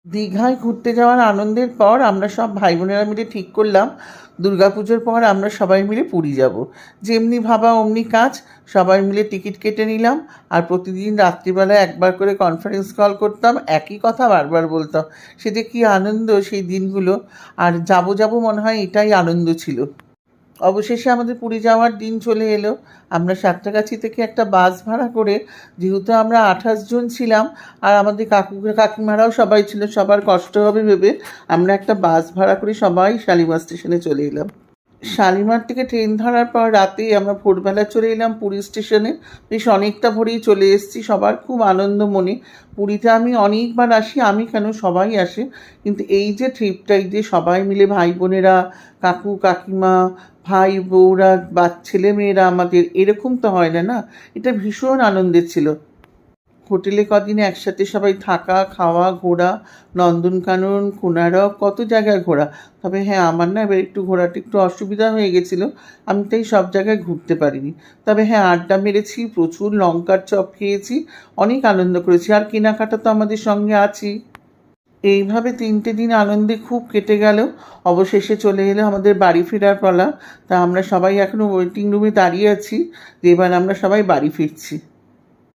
দীঘায় ঘুরতে যাওয়ার আনন্দের পর আমরা সব ভাই বোনেরা মিলে ঠিক করলাম দুর্গাপুজোর পর আমরা সবাই মিলে পুরী যাব। যেমনি ভাবা অমনি কাজ, সবাই মিলে টিকিট কেটে নিলাম। আর প্রতিদিন রাত্রিবেলায় একবার করে কনফারেন্স কল করতাম, একই কথা বারবার বলতাম। সে যে কী আনন্দ সেই দিনগুলো। আর যাবো যাবো মনে হয় এটাই আনন্দ ছিল। অবশেষে আমাদের পুরী যাওয়ার দিন চলে এলো। আমরা সাঁতরাগাছি থেকে একটা বাস ভাড়া করে, যেহেতু আমরা 28 জন ছিলাম আর আমাদের কাকু কাকিমারাও সবাই ছিল, সবার কষ্ট হবে ভেবে আমরা একটা বাস ভাড়া করে সবাই শালিমার স্টেশনে চলে এলাম। শালিমার থেকে ট্রেন ধরার পর রাতে আমরা ভোরবেলা চলে এলাম পুরী স্টেশনে। বেশ অনেকটা ভোরেই চলে এসেছি, সবার খুব আনন্দ মনে। পুরীতে আমি অনেকবার আসি, আমি কেন সবাই আসে, কিন্তু এই যে ট্রিপটা, এই যে সবাই মিলে ভাই বোনেরা, কাকু কাকিমা, ভাই বউরা বা ছেলে মেয়েরা আমাদের, এরকম তো হয় না, না? এটা ভীষণ আনন্দের ছিল। হোটেলে কদিন একসাথে সবাই থাকা, খাওয়া, ঘোরা, নন্দনকানন, কোনারক, কত জায়গায় ঘোরা। তবে হ্যাঁ, আমার না এবার একটু ঘোরাটা একটু অসুবিধা হয়ে গেছিলো, আমি তাই সব জায়গায় ঘুরতে পারিনি। তবে হ্যাঁ, আড্ডা মেরেছি, প্রচুর লঙ্কার চপ খেয়েছি, অনেক আনন্দ করেছি, আর কেনাকাটা তো আমাদের সঙ্গে আছেই। এইভাবে 3টে দিন আনন্দে খুব কেটে গেল। অবশেষে চলে এলো আমাদের বাড়ি ফেরার পালা। তা আমরা সবাই এখনও ওয়েটিং রুমে দাঁড়িয়ে আছি যে এবার আমরা সবাই বাড়ি ফিরছি।